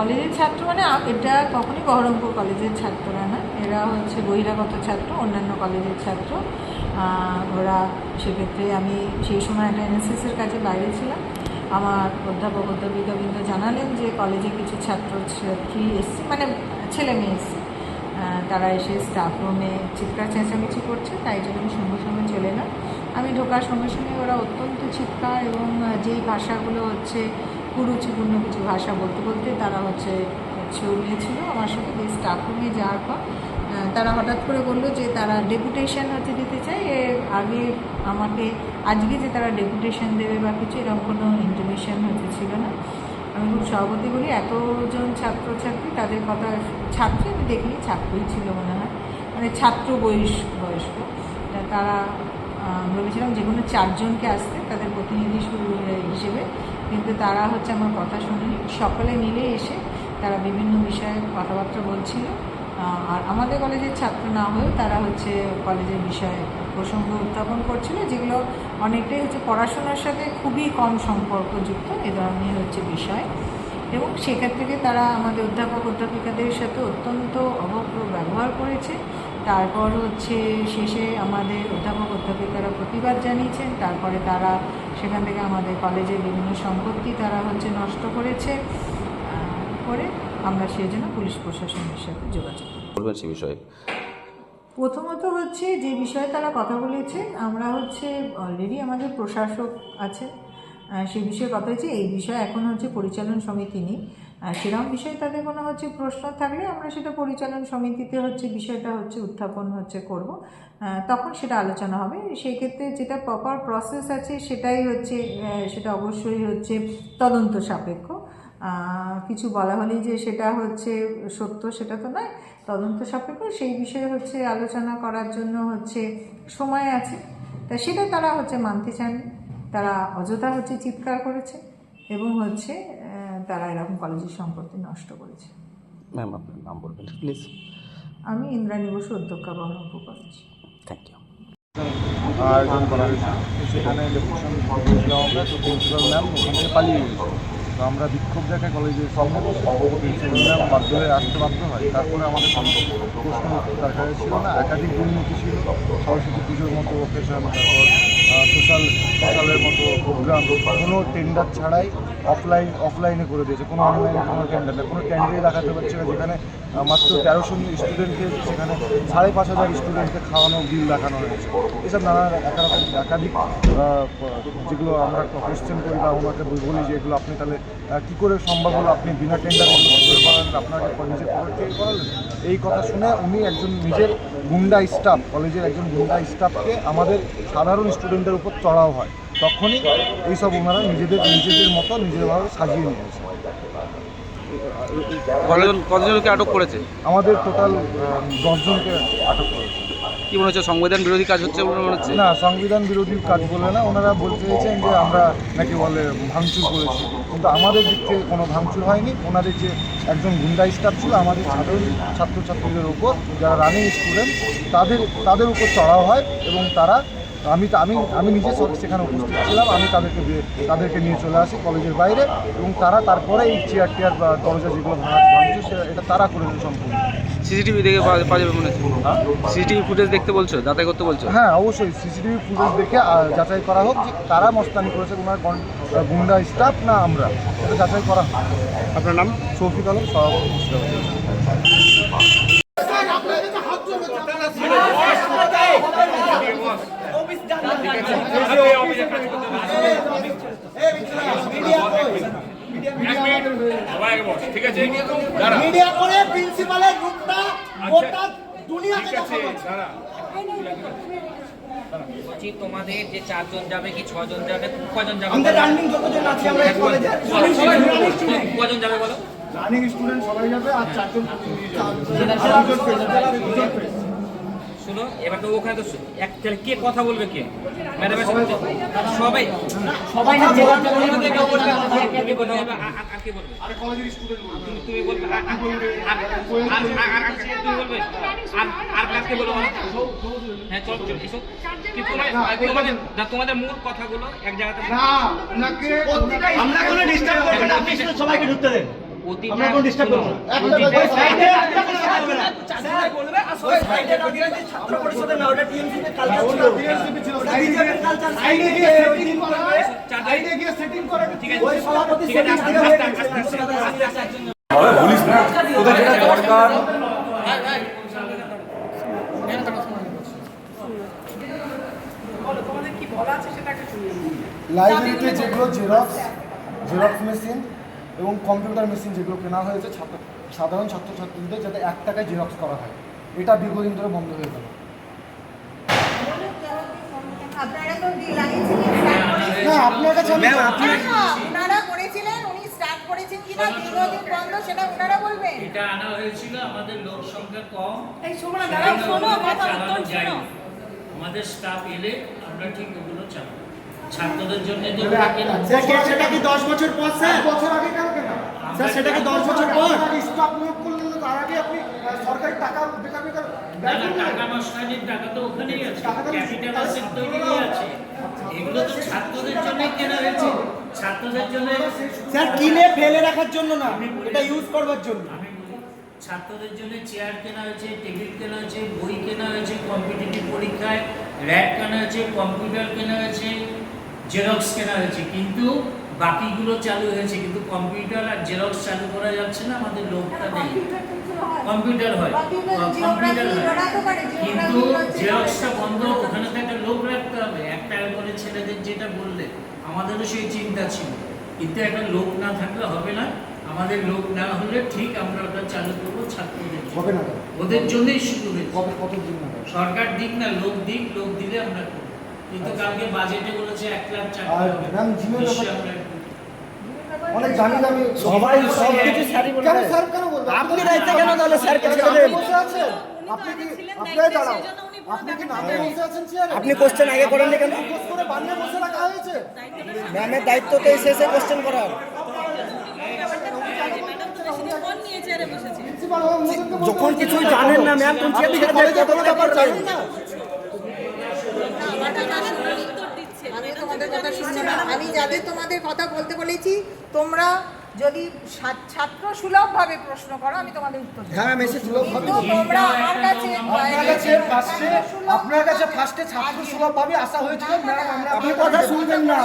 কলেজের ছাত্র মানে এটা কখনই বহরমপুর কলেজের ছাত্ররা না, এরা হচ্ছে বহিরাগত ছাত্র, অন্যান্য কলেজের ছাত্র। ওরা সেক্ষেত্রে আমি সেই সময় একটা এনএসএসের কাছে বাইরে ছিলাম। আমার অধ্যাপিকাবৃন্দ জানালেন যে কলেজে কিছু ছাত্রছাত্রী এসছে, মানে ছেলে মেয়ে এসছে, তারা এসে স্টাফ রুমে চিৎকার চেঁচামেচি করছে, তাই জন্য আমি সঙ্গে সঙ্গে চলে এলাম। আমি ঢোকার সঙ্গে সঙ্গে ওরা অত্যন্ত চিৎকার এবং যেই ভাষাগুলো হচ্ছে কুরুচিপূর্ণ কিছু ভাষা বলতে বলতে তারা হচ্ছে ছড়িয়েছিল আমার সাথে। এই স্টাফ রুমে যাওয়ার পর তারা হঠাৎ করে বললো যে তারা ডেপুটেশন হচ্ছে দিতে চায়। এর আগে আমাকে আজকে যে তারা ডেপুটেশন দেবে বা কিছু এরকম কোনো ইন্টিমেশন হচ্ছে ছিল না। আমি খুব সভাপতি বলি, এতজন ছাত্রছাত্রী, তাদের কথা ছাত্রী আমি দেখিনি, ছাত্রই ছিল মনে হয়, মানে ছাত্র বয়স্ক তারা বলেছিলাম যে কোনো 4 জনকে আসতে তাদের প্রতিনিধি হিসেবে, কিন্তু তারা হচ্ছে আমার কথা শুনেনি। সকলে মিলে এসে তারা বিভিন্ন বিষয়ে কথাবার্তা বলছিল। আর আমাদের কলেজের ছাত্র না হয়েও তারা হচ্ছে কলেজের বিষয়ে প্রসঙ্গ উত্থাপন করছিল, যেগুলো অনেকটাই হচ্ছে পড়াশোনার সাথে খুবই কম সম্পর্কযুক্ত এ ধরনের হচ্ছে বিষয়। এবং সেখান থেকে তারা আমাদের অধ্যাপিকাদের সাথে অত্যন্ত অভদ্র ব্যবহার করেছে। তারপর হচ্ছে শেষে আমাদের অধ্যাপিকারা প্রতিবাদ জানিয়েছেন। তারপরে তারা সেখান থেকে আমাদের কলেজের বিভিন্ন সম্পত্তি তারা হচ্ছে নষ্ট করেছে। করে আমরা সেই জন্য পুলিশ প্রশাসনের সাথে যোগাযোগ করবেন সে বিষয়ে। প্রথমত হচ্ছে যে বিষয়ে তারা কথা বলেছে, আমরা হচ্ছে অলরেডি আমাদের প্রশাসক আছে, সেই বিষয়ে কথা হচ্ছে। এই বিষয়ে এখন হচ্ছে পরিচালন সমিতি নেই, সেরকম বিষয়ে তাদের কোনো হচ্ছে প্রশ্ন থাকলে আমরা সেটা পরিচালন সমিতিতে হচ্ছে বিষয়টা হচ্ছে উত্থাপন হচ্ছে করব, তখন সেটা আলোচনা হবে। সেই ক্ষেত্রে যেটা প্রপার প্রসেস আছে সেটাই হচ্ছে, সেটা অবশ্যই হচ্ছে তদন্ত সাপেক্ষ। কিছু বলা হলেই যে সেটা হচ্ছে সত্য সেটা তো নয়, তদন্ত সাপেক্ষ। সেই বিষয়ে হচ্ছে আলোচনা করার জন্য হচ্ছে সময় আছে, তা সেটা তারা হচ্ছে মানতে চান। তারা অযথা হচ্ছে চিৎকার করেছে এবং হচ্ছে তারা এরকম কলেজের সম্পত্তি নষ্ট করেছে। ম্যাম আপনার নাম বলবেন প্লিজ। আমি ইন্দ্রাণী বসু, অধ্যক্ষা, বহরমপুর কলেজ। Thank you. আয়োজন করা হয়েছে, সেখানে ডেপুটেশন দিয়েছিলাম আমরা, তো প্রিন্সিপাল ম্যাম ওখান থেকে পালিয়ে গেছে। তো আমরা বিক্ষোভ দেখায় কলেজের সামনে, প্রিন্সিপাল ম্যাম বাধ্য হয়ে আসতে বাধ্য হয়। তারপরে আমাদের প্রশ্ন তার কাছে ছিল না, একাধিক দুর্নীতি ছিল, সরস্বতী পুজোর মতো অকেশন, তারপর সোশ্যালের মতো প্রোগ্রাম, কোনো টেন্ডার ছাড়াই অফলাইনে করে দিয়েছে, কোনো অনলাইনে কোনো টেন্ডার নেই, কোনো টেন্ডারই দেখাতে পারছে না। যেখানে মাত্র 1300 স্টুডেন্টকে, সেখানে 5500 স্টুডেন্টকে খাওয়ানো বিল দেখানো হয়েছে। এসব নানা একাধিক যেগুলো আমরা কোশ্চেন করি বা ওনাকে বলি যে এগুলো আপনি তাহলে কী করে সম্ভব হলো, আপনি বিনা টেন্ডারে করালেন, আপনাকে নিজের পকেট থেকে করালেন। এই কথা শুনে উনি একজন নিজের গুন্ডা স্টাফ, কলেজের একজন গুন্ডা স্টাফকে আমাদের সাধারণ স্টুডেন্টের উপর চড়াও হয়, তখনই এইসব ওনারা নিজেদের মতো নিজেরভাবে সাজিয়ে নিয়েছে। কতজনকে আটক করেছে? আমাদের টোটাল 10 জনকে আটক করেছে। কি মনে হচ্ছে সংবিধান বিরোধী কাজ হচ্ছে বলে মনে হচ্ছে? না, সংবিধান বিরোধী কাজ বলে না, ওনারা বলতে চাইছেন যে আমরা নাকি বলে ভাঙচুর করেছি, কিন্তু আমাদের দিক থেকে কোনো ভাঙচুর হয়নি। ওনাদের যে একজন গুন্ডা স্টাফ ছিল আমাদের সাধারণ ছাত্রছাত্রীদের উপর, যারা রানিং স্টুডেন্ট, তাদের উপর চড়াও হয় এবং তারা আমি নিজে সেখানে উপস্থিত ছিলাম। আমি তাদেরকে নিয়ে চলে আসি কলেজের বাইরে এবং তারপরে এই চেয়ার টেয়ার বা দরজা যেগুলো ভাঙছে এটা তারা করেছে সম্পূর্ণ। সিসিটিভি দেখে পাওয়া যাবে মনে হচ্ছে? সিসিটিভি ফুটেজ দেখতে বলছো, যাচাই করতে বলছো? হ্যাঁ অবশ্যই, সিসিটিভি ফুটেজ দেখে যাচাই করা হোক যে কারা মস্তানি করেছে, ওনার গুন্ডা স্টাফ না আমরা, এটা যাচাই করা হোক। আপনার নাম? শফিক আলম, সভাপতি। মিডিয়া করে প্রিন্সিপালের রূপটা গোটা দুনিয়াকে দেখানো। বলছি তোমাদের যে 4 জন যাবে কি 6 জন যাবে, কজন যাবে? আমাদের রানিং যতজন আছে আমরা এই কলেজে কজন যাবে বলো? রানিং স্টুডেন্ট সবাই যাবে আর 4 জন শুনো, এবার তো ওখানে তো তাহলে কে কথা বলবে, কে ম্যাডামের সাথে? সবাই না, তোমাদের কেউ বলবে, তুমি বলবে, আর কে বলবে? আর কলেজের স্টুডেন্ট তুমি বলবে, তুমি বলবে, আর কাকে বলবো? হ্যাঁ চল এসো। তোমাদের মূল কথাগুলো এক জায়গাতে না, ওনাকে আমরা কোনো ডিস্টার্ব করব না, আপনি সবাইকে ঢুকতে দেন। আমরা কোনো ডিস্টার্ব করব না ওই সাইডে স্যার বলবে আর ওই সাইডে ছাত্র পরিষদের না ওটা টিএমসি তে কালচার ছিল টিএমসি ছিল বিজেপির কালচার সাইডে গিয়ে সেটিং করা সাইডে গিয়ে সেটিং করা ওই সভাপতি সেটিং বলিস না তোদের যেটা দরকার লাইব্রেরিতে যেগুলো জেরক্স মেশিন এবং কম্পিউটার মেশিন যেগুলো কেনা হয়েছে সাধারণ ছাত্রছাত্রীদের যাতে 1 টাকায় জেরক্স করা হয়, এটা দীর্ঘদিন ধরে বন্ধ হয়ে গেল। আপনারা তো লাগিয়েছিলেন, না আপনার কাছে ওনারা করেছিলেন, উনি স্টার্ট করেছেন কিনা দীর্ঘদিন বন্ধ সেটা ওনারা বলবেন। এটা আনা হয়েছিল আমাদের লোক সংখ্যা কম, এই শোনো দাঁড়াও, শোনো কথা চালানো উত্তর যায় শোনো। আমাদের স্টাফ এলে আমরা ঠিক ওগুলো চালাবো। ছাত্রদের জন্য তো স্যার সেটা কি 10 বছর পর স্যার? বছর আগে কেন কেনা স্যার সেটা কি 10 বছর পর? স্টক নিয়োগ করলে তো তার আগে আপনি সরকারি টাকা বেকার বেকার না না, টাকা নষ্টানির টাকা তো ওখানেই আছে, ক্যাপিটাল অ্যাসেট তৈরি আছে। এগুলো তো ছাত্রদের জন্য কেনা হয়েছে, ছাত্রদের জন্য। স্যার কিনে ফেলে রাখার জন্য না, এটা ইউজ করবার জন্য। আমি বলি ছাত্রদের জন্য চেয়ার কেনা হয়েছে, টেবিল কেনা হয়েছে, বই কেনা হয়েছে, কম্পিটিটিভ পরীক্ষায় র্যাক কেনা হয়েছে, কম্পিউটার কেনা হয়েছে, জেরক্স কেনা হয়েছে, কিন্তু বাকিগুলো চালু হয়েছে, কিন্তু কম্পিউটার আর জেরক্স চালু করা যাচ্ছে না, আমাদের লোকটা নেই। কম্পিউটার হয়, কম্পিউটার হয়, কিন্তু জেরক্সটা বন্ধ, ওখানে তো একটা লোক রাখতে হবে। একটা করে ছেলেদের যেটা বললে আমাদেরও সেই চিন্তা ছিল, কিন্তু একটা লোক না থাকলে হবে না। আমাদের লোক না হলে ঠিক আমরা ওটা চালু করবো ছাত্রদের জন্য। হবে না ওদের জন্যই শুরু হয়েছে। কতদিন না সরকার দিক না, লোক দিক, লোক দিলে আমরা করবো। কিন্তু কালকে বাজেটে বলেছে 1 লাখ চাকরি আর হবে। ম্যাম জিমের নিশ্চয়ই ব্যাপারে আমরা অনেক জানি আমি সবাই সব কিছু স্যারই বলবে। কেন স্যার কেন বলবেন? আপনি দায়িত্ব কেন তাহলে স্যারকে ছেড়ে আপনি দেন? বসে আছেন, আপনি কি আপনারাই দাঁড়াও, আপনি কি নামে বসে আছেন চেয়ারে? আপনি কোশ্চেন আগে করেননি কেন? কোর্স করে বানিয়ে বসে রাখা হয়েছে। ম্যামের দায়িত্ব তো শেষে কোশ্চেন করার। প্রিন্সিপাল যখন কিছুই জানেন না ম্যাম, তখন চেয়ার ছেড়ে দেন, কোনো ব্যাপার চাই না। আমি যাদের তোমাদের কথা বলতে বলেছি, তোমরা যদি ছাত্র সুলভ ভাবে প্রশ্ন করো আমি তোমাদের উত্তর দেব। হ্যাঁ মেসেজ সুলভ হবে। কিন্তু তোমরা আমার কাছে আপনার কাছে ফার্স্টে ছাত্র সুলভ ভাবে আসা হয়েছিল ম্যাম। আমরা আপনি কথা শুনবেন না।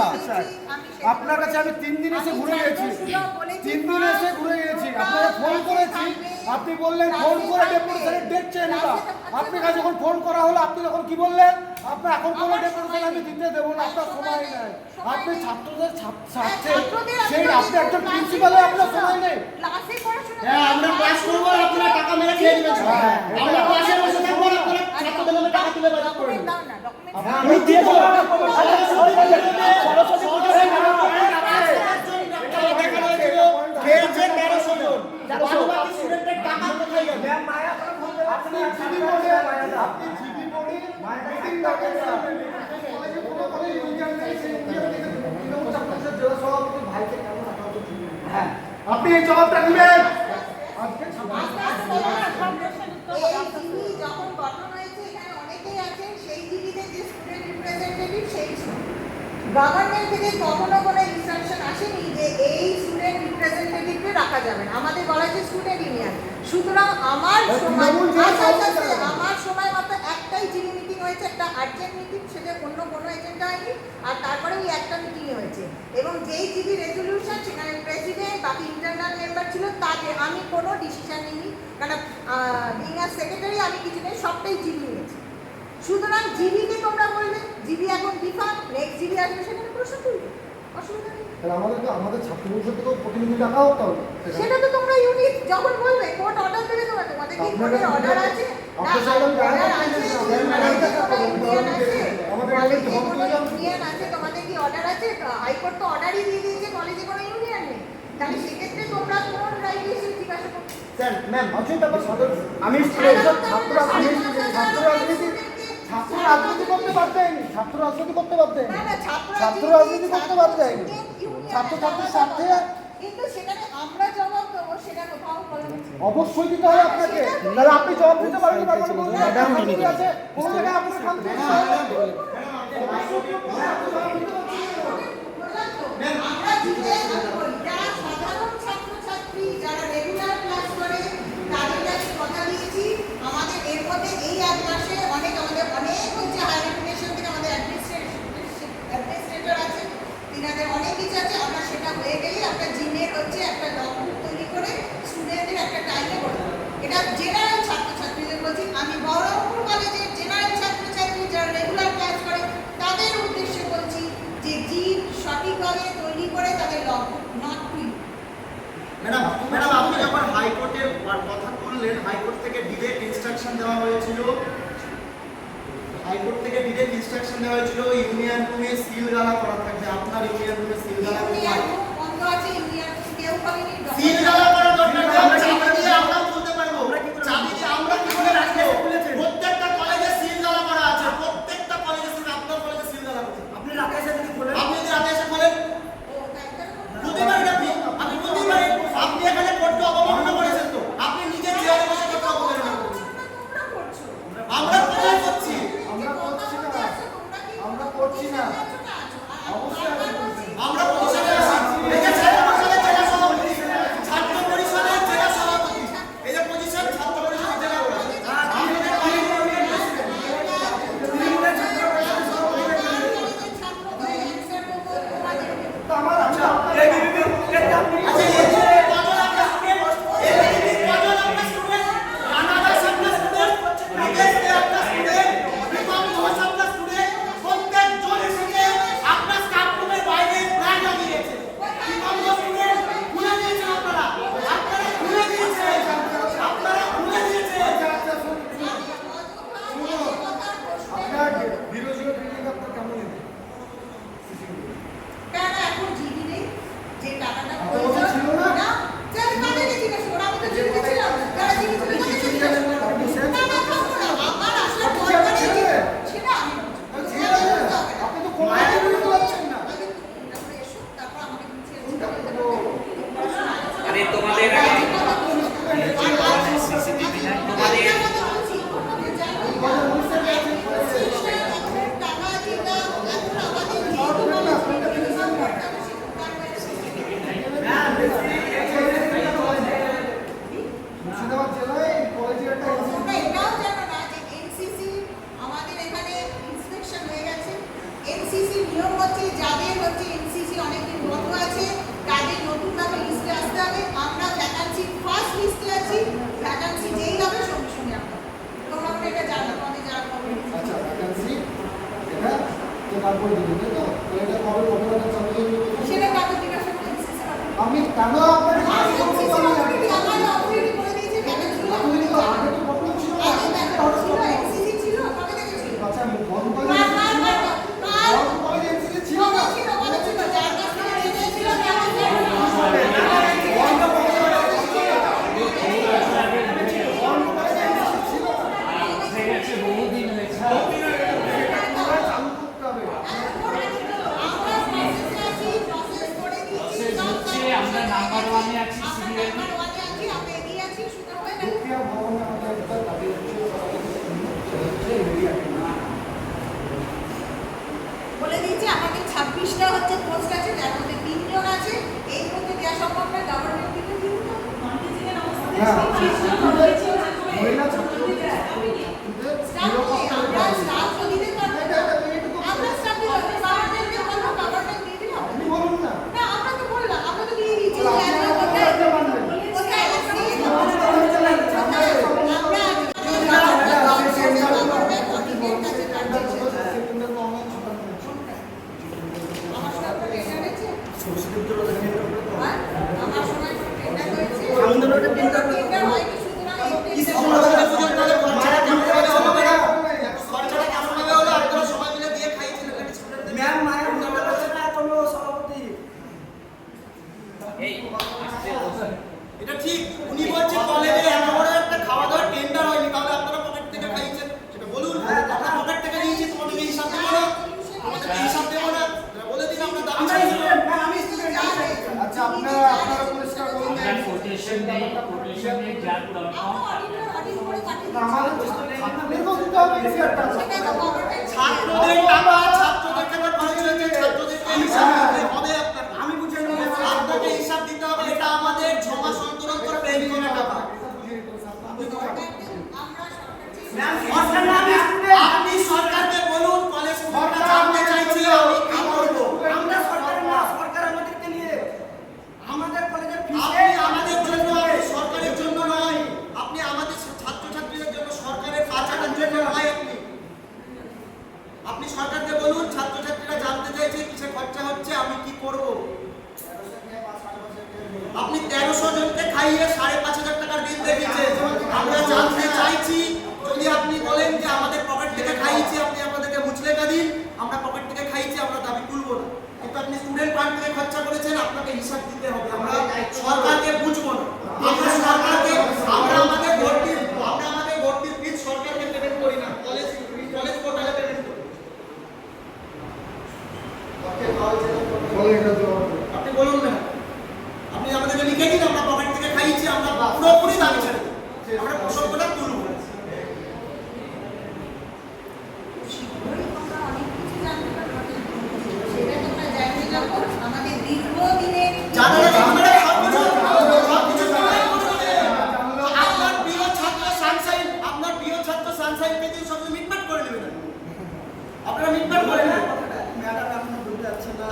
আপনার কাছে আমি 3 দিন এসে ঘুরে গেছি, 3 দিন এসে ঘুরে গেছি, আপনাকে ফোন করেছি, আপনি বললেন ফোন করে ডেপুটেশনের ডেট চেয়ে নিবা। আপনার কাছে যখন ফোন করা হলো আপনি তখন কি বললেন? আপনার এখন কোনো ডেপুটেশন আমি দিতে দেবো না, আপনার সময় নেই। আপনি ছাত্রদের ছাত্রে সেই আপনি একজন প্রিন্সিপালে আপনার সময় নেই। ক্লাসে পড়াশোনা হ্যাঁ আমরা ক্লাস করব আর আপনারা টাকা মেরে খেয়ে নেবেন। আমরা ক্লাসে বসে থাকবো আর আপনারা ছাত্রদের নামে টাকা তুলে বাজার করবেন। দাও না ডকুমেন্ট। আমি দিয়ে দেবো। সরস্বতী পূজা হয়ে গেল। খেয়েছে 1300 জন। বাকি স্টুডেন্টের টাকা কোথায় গেল? আপনি জিবি বোর্ডে আপনি জিবি বোর্ডে মিটিং ডাকেন না। কলেজে কোনো ইউনিয়ন নেই, সেই ইউনিয়ন থেকে তৃণমূল ছাত্রদের জেলা সভাপতি ভাইকে কেমন রাখা উচিত? হ্যাঁ আপনি এই জবাবটা দিবেন। আজকে এই যখন গঠন হয়েছে এখানে অনেকেই আছেন, সেই জিবিদের যে স্টুডেন্ট রিপ্রেজেন্টেটিভ সেই গভর্নমেন্ট থেকে কখনো কোনো ইনস্ট্রাকশন আসেনি যে এই স্টুডেন্ট রিপ্রেজেন্টেটিভকে রাখা যাবে না। আমাদের বলা হয়েছে স্টুডেন্ট ইউনিয়ন। সুতরাং আমার সময় মতো একটাই জিবি মিটিং হয়েছে, একটা আর্জেন্ট মিটিং, সেটা অন্য কোনো এজেন্ডা হয়নি। আর তারপরে ওই একটা মিটিংই হয়েছে, এবং যেই জিবি রেজলিউশন সেখানে প্রেসিডেন্ট বাকি ইন্টারনাল মেম্বার ছিল, তাতে আমি কোনো ডিসিশন নিইনি, কারণ বিং আ সেক্রেটারি আমি কিছু নেই, সবটাই জিবি নিয়েছি। সুতরাং জিবিকে তোমরা বলবে জিবি এখন ডিফাল্ট, নেক্সট জিবি আসবে সেখানে প্রশ্ন তুলবে, অসুবিধা নেই। আমাদের ছাত্র পরিষদ থেকেও প্রতিনিধি টাকা হতে হবে। সেটা তো তোমরা ইউনিট যখন বলবে কোর্ট অর্ডার দেবে, তোমাদের কি কোর্টের অর্ডার আছে? ইউনিয়ন আছে, তোমাদের কি অর্ডার আছে? হাইকোর্ট তো অর্ডারই দিয়ে দিয়েছে, কলেজে কোনো ইউনিয়ন নেই। তাহলে সেক্ষেত্রে তোমরা কোন রাইট এসে জিজ্ঞাসা করো? স্যার ম্যাম আমি ছাত্র রাজনীতি করতে পারতেন, ছাত্র রাজনীতি করতে পারতেন, না, ছাত্র রাজনীতি করতে পারতেন, ছাত্রছাত্রীর স্বার্থে। কিন্তু সেখানে আমরা জবাব দেবো, সেটা কোথাও বলে না। অবশ্যই দিতে হবে আপনাকে, তাহলে আপনি জবাব দিতে পারবেন না। কোনো জায়গায় আছে, কোনো জায়গায় আপনার শান্তি নেই। আমরা জিজ্ঞেস করি যারা সাধারণ ছাত্রছাত্রী যারা রেগুলার ক্লাস করে তাদের কাছে কথা দিয়েছি আমাদের এর মধ্যে এই 1 মাসে আমাদের অনেক হচ্ছে হায়ার এডুকেশন থেকে আমাদের অ্যাডমিনিস্ট্রেটর আছে, তিনাদের অনেক কিছু আছে। আমরা সেটা হয়ে গেলে একটা জিমের হচ্ছে একটা ডকুমেন্ট তৈরি করে স্টুডেন্টদের একটা টাইমে করে দেবো। এটা জেনারেল ছাত্রছাত্রীদের বলছি। আমি বহরমপুর কলেজের জেনারেল ছাত্রছাত্রী যারা রেগুলার ক্লাস করে তাদের উদ্দেশ্যে বলছি যে জিম সঠিকভাবে তৈরি করে তাদের নট টুইট। ম্যাডাম আপনি যখন হাইকোর্টের কথা বললেন, হাইকোর্ট থেকে ডিরেক্ট ইনস্ট্রাকশন দেওয়া হয়েছিল, ইউনিয়ন রুমে সিল গালা করা থাকবে। আপনার ইউনিয়ন রুমে সিল গালা বন্ধ আছে, ইউনিয়ন কেউ করেনি। সিল গালা করার দরকার নেই, আমরা চাবি দিয়ে আমরা বলতে পারবো। চাবি দিয়ে আমরা কি করে রাখবো? প্রত্যেকটা কলেজে সিল গালা করা আছে, প্রত্যেকটা কলেজে সিল। আপনার কলেজে সিল গালা আছে, আপনি রাতে এসে যদি বলেন, আপনি যদি রাতে এসে বলেন প্রতিবার আপনি প্রতিবার আপনি এখানে কোর্টকে অবমাননা করেছেন, তো আপনি নিজে চেয়ারে বসে কোর্টকে অবমাননা করেছেন। আমরা কোথায় করছি? আমরা করছি না, অবশ্যই আমরা পরিষদে আছি। এই যে ছাত্র পরিষদের জেলা সভাপতি, ছাত্র পরিষদের জেলা সভাপতি, এই যে পজিশন ছাত্র পরিষদের জেলা সভাপতি, আমি কেন আপনার বলে দিয়েছি আমাদের 26টা হচ্ছে পোস্ট আছে, যার মধ্যে 3 জন আছে। এই মধ্যে দেওয়া সম্ভব না, গভর্নমেন্ট থেকে দিন তো মহিলা ছাত্রদের স্টাফ আমরা স্টাফ তো দিতে পারবো না, আমরা স্টাফ দিতে পারবো না, গভর্নমেন্ট দিয়ে দিলাম। আপনি বলুন না, না আমরা তো বললাম, আমরা তো দিয়ে দিয়েছি। এটা ঠিক, উনি বলছেন কলেজে এত বড় একটা খাওয়া দাওয়ার টেন্ডার হয়নি, তাহলে আপনারা পকেট থেকে খাইছেন সেটা বলুন। আমরা পকেট থেকে নিয়েছি, তোমাদেরকে হিসাব দেবো না, তোমাদেরকে হিসাব দেবো না, বলে দিন আমরা দাম চাই। আচ্ছা আপনারা পরিষ্কার করুন। কোটেশন নেই যার দরকার ছাত্রদের টাকা ছাত্রদের কেন খরচ হয়েছে, ছাত্রদেরকে হিসাব দিতে হবে আপনার। আমি বুঝে নিয়েছি আপনাকে হিসাব দিতে হবে। এটা আমাদের 6 মাস অন্তর অন্তর পেড করা টাকা। আপনি সরকারকে বলুন কলেজ ফিটা জানতে চাইছি আমি কি করব। আমরা সরকার না, সরকার আমাদেরকে নিয়ে আমাদের কলেজের আপনি আমাদের জন্য, আপনি সরকারের জন্য নয়, আপনি আমাদের ছাত্রছাত্রীদের জন্য, সরকারের কাজের জন্য নয়। আপনি সরকারকে বলুন ছাত্রছাত্রীরা জানতে চাইছে কিসে খরচা হচ্ছে, আমি কি করব। আপনি 1300 জনকে খাইয়ে 5,500 টাকার বিল দেখিয়েছেন। আমরা জানতে চাইছি, যদি আপনি বলেন যে আমাদের পকেট থেকে খাইয়েছি, আপনি আমাদেরকে মুচলেখা দিন, আমরা পকেট থেকে খাইয়েছি, আমরা দাবি তুলব না। কিন্তু আপনি স্টুডেন্ট ফান্ড থেকে খরচা করেছেন, আপনাকে হিসাব দিতে হবে। আমরা সরকারকে বুঝবো না। আমরা সরকারকে, আমরা আমাদের ভর্তির ফিস সরকারকে পেমেন্ট করি না, কলেজ পোর্টালে পেমেন্ট করি। আপনি বলুন না, আপনি আমাদেরকে লিখে দিন, আমরা পকেট থেকে খাইয়েছি, আমরা পুরোপুরি দাবি ছেড়ে দিই, আমরা প্রসঙ্গটা তুলব।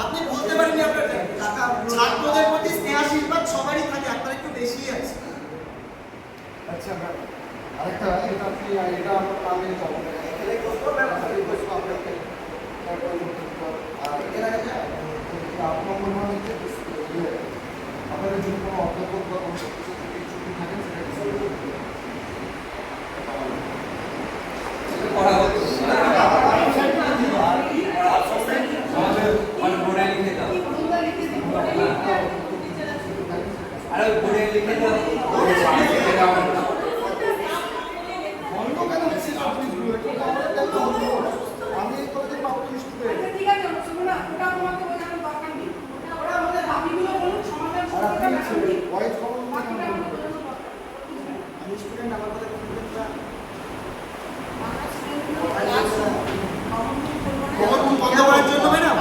আপনি বলতে পারেন আপনার ছাত্রদের প্রতি স্নেহাশীর্বাদ সবারই থাকে, আপনার একটু বেশি আছে। আচ্ছা আরেকটা, এটা আপনি এটা আমার নামে যাবো আপনার মনে হয় যে আপনাদের যদি কোনো অধ্যাপক বা কোনো ছুটি থাকেন আমি কলেজের প্রাক্তন স্টুডেন্ট। আমি স্টুডেন্ট, আমার কথা বন্ধ করার জন্য ম্যাডাম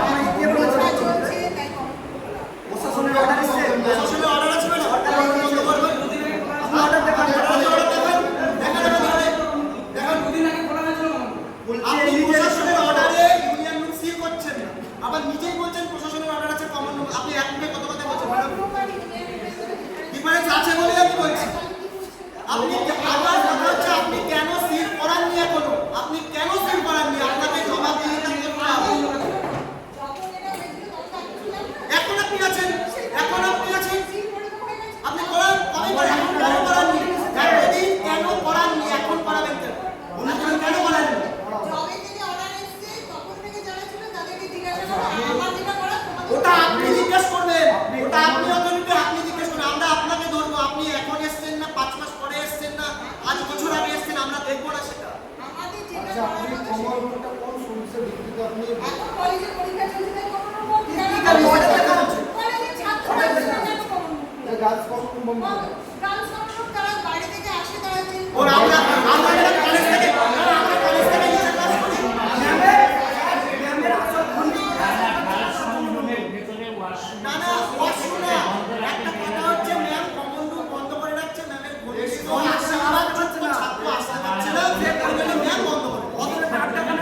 প্রশাসনের অর্ডার আছে, প্রশাসনের অর্ডার আছে ম্যাডাম, বন্ধ করবেন। আপনি অর্ডার দেখান, দেখেন দুদিন আগে বলা হয়েছিল আপনি প্রশাসনের অর্ডারে ইউনিয়ন রুম সিল করছেন না, আবার নিজেই বলছেন প্রশাসনের অর্ডার আছে কমন রুম। আপনি এক মিনিটে কত কথা বলছেন ম্যাডাম? ডিফারেন্স আছে বলে আমি বলছি। আপনি আবার কথা হচ্ছে আপনি কেন সিল করাননি, এখনো আপনি কেন সিল করাননি, আপনাকে জবাব দিয়ে দিতে হবে। এখন আপনি আছেন, আপনি করান কবে করে, এখন কেন করাননি? এতদিন কেন করাননি, এখন করাবেন কেন? অনুষ্ঠান কেন করাননি? ওটা আপনি জিজ্ঞেস করবেন, ওটা আপনি অথরিটি, আপনি জিজ্ঞেস করবেন। আমরা আপনাকে ধরবো, আপনি এখন এসছেন না 5 মাস পরে এসছেন না 5 বছর আগে এসছেন, আমরা দেখবো না সেটা। আচ্ছা আপনি কমন রুমটা কোন সমস্যার ভিত্তিতে আপনি গাছ কমন রুম বন্ধ করেন? ওর আমরা এটা কলেজ থেকে নিচে ক্লাস করি। না না ওয়াশরুম না, একটা কথা হচ্ছে ম্যাম কমন রুম বন্ধ করে রাখছে, ম্যামের ঘরে ছাত্র আসতে পারছে না, তার জন্য ম্যাম বন্ধ করে। অথবা একটা ম্যাম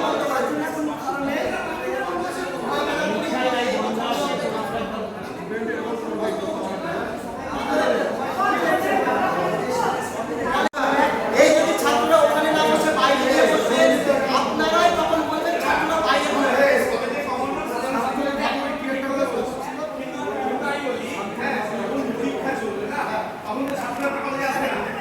বন্ধ করে এই যদি ছাত্ররা ওখানে না বসে বাইরে গিয়ে বসবে, আপনারাই তখন বলবেন ছাত্ররা বাইরে বসে। আমাদের ছাত্ররা কলেজে আসে না।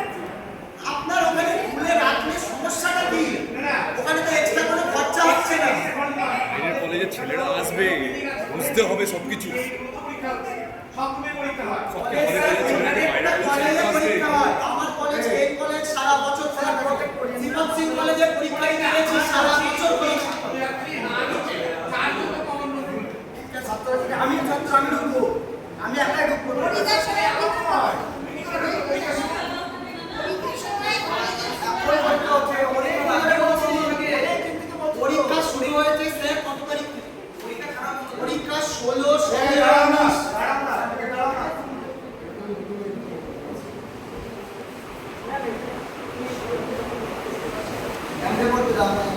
ঢুকে পড়তে দাও